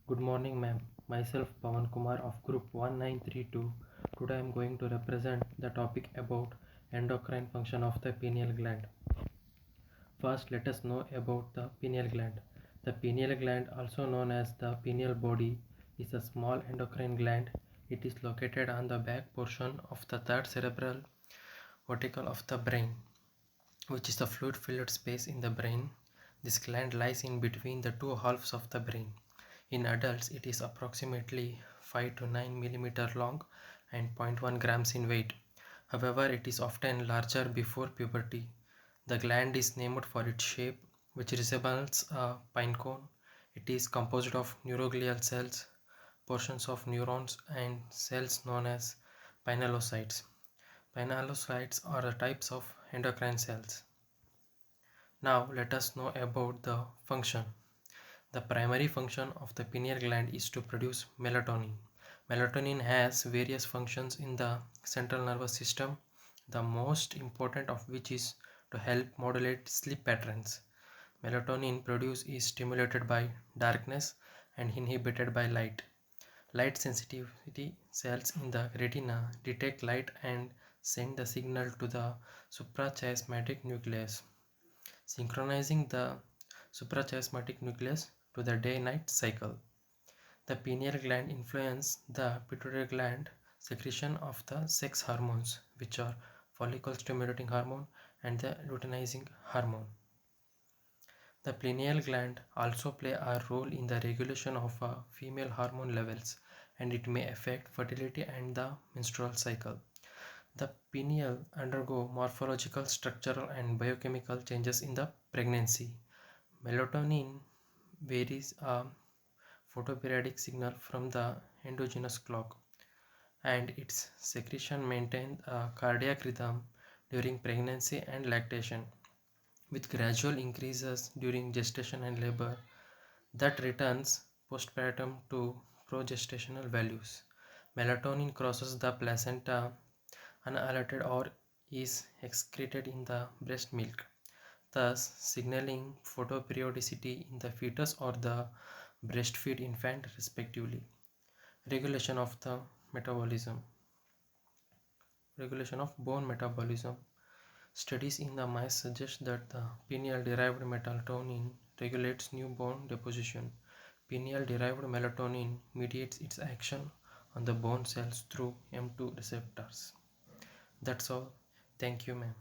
Good morning, ma'am. Myself, Pawan Kumar of Group 1932. Today I am going to represent the topic about endocrine function of the pineal gland. First, let us know about the pineal gland. The pineal gland, also known as the pineal body, is a small endocrine gland. It is located on the back portion of the third cerebral vertical of the brain, which is the fluid-filled space in the brain. This gland lies in between the two halves of the brain. In adults, it is approximately 5 to 9 millimeter long and 0.1 grams in weight. However, it is often larger before puberty. The gland is named for its shape, which resembles a pine cone. It is composed of neuroglial cells, portions of neurons, and cells known as pinealocytes. Pinealocytes are the types of endocrine cells. Now, let us know about the function. The primary function of the pineal gland is to produce melatonin. Melatonin has various functions in the central nervous system, the most important of which is to help modulate sleep patterns. Melatonin produced is stimulated by darkness and inhibited by light. Light sensitivity cells in the retina detect light and send the signal to the suprachiasmatic nucleus, synchronizing the suprachiasmatic nucleus to the day-night cycle. The pineal gland influences the pituitary gland secretion of the sex hormones, which are follicle stimulating hormone and the luteinizing hormone. The pineal gland also play a role in the regulation of female hormone levels, and it may affect fertility and the menstrual cycle. The pineal undergo morphological, structural, and biochemical changes in the pregnancy. Melatonin varies a photoperiodic signal from the endogenous clock, and its secretion maintains a cardiac rhythm during pregnancy and lactation, with gradual increases during gestation and labor that returns postpartum to progestational values. Melatonin crosses the placenta unalerted or is excreted in the breast milk, thus signaling photoperiodicity in the fetus or the breastfeed infant respectively. Regulation of the metabolism. Regulation of bone metabolism. Studies in the mice suggest that the pineal derived melatonin regulates new bone deposition. Pineal derived melatonin mediates its action on the bone cells through M2 receptors. That's all. Thank you, ma'am.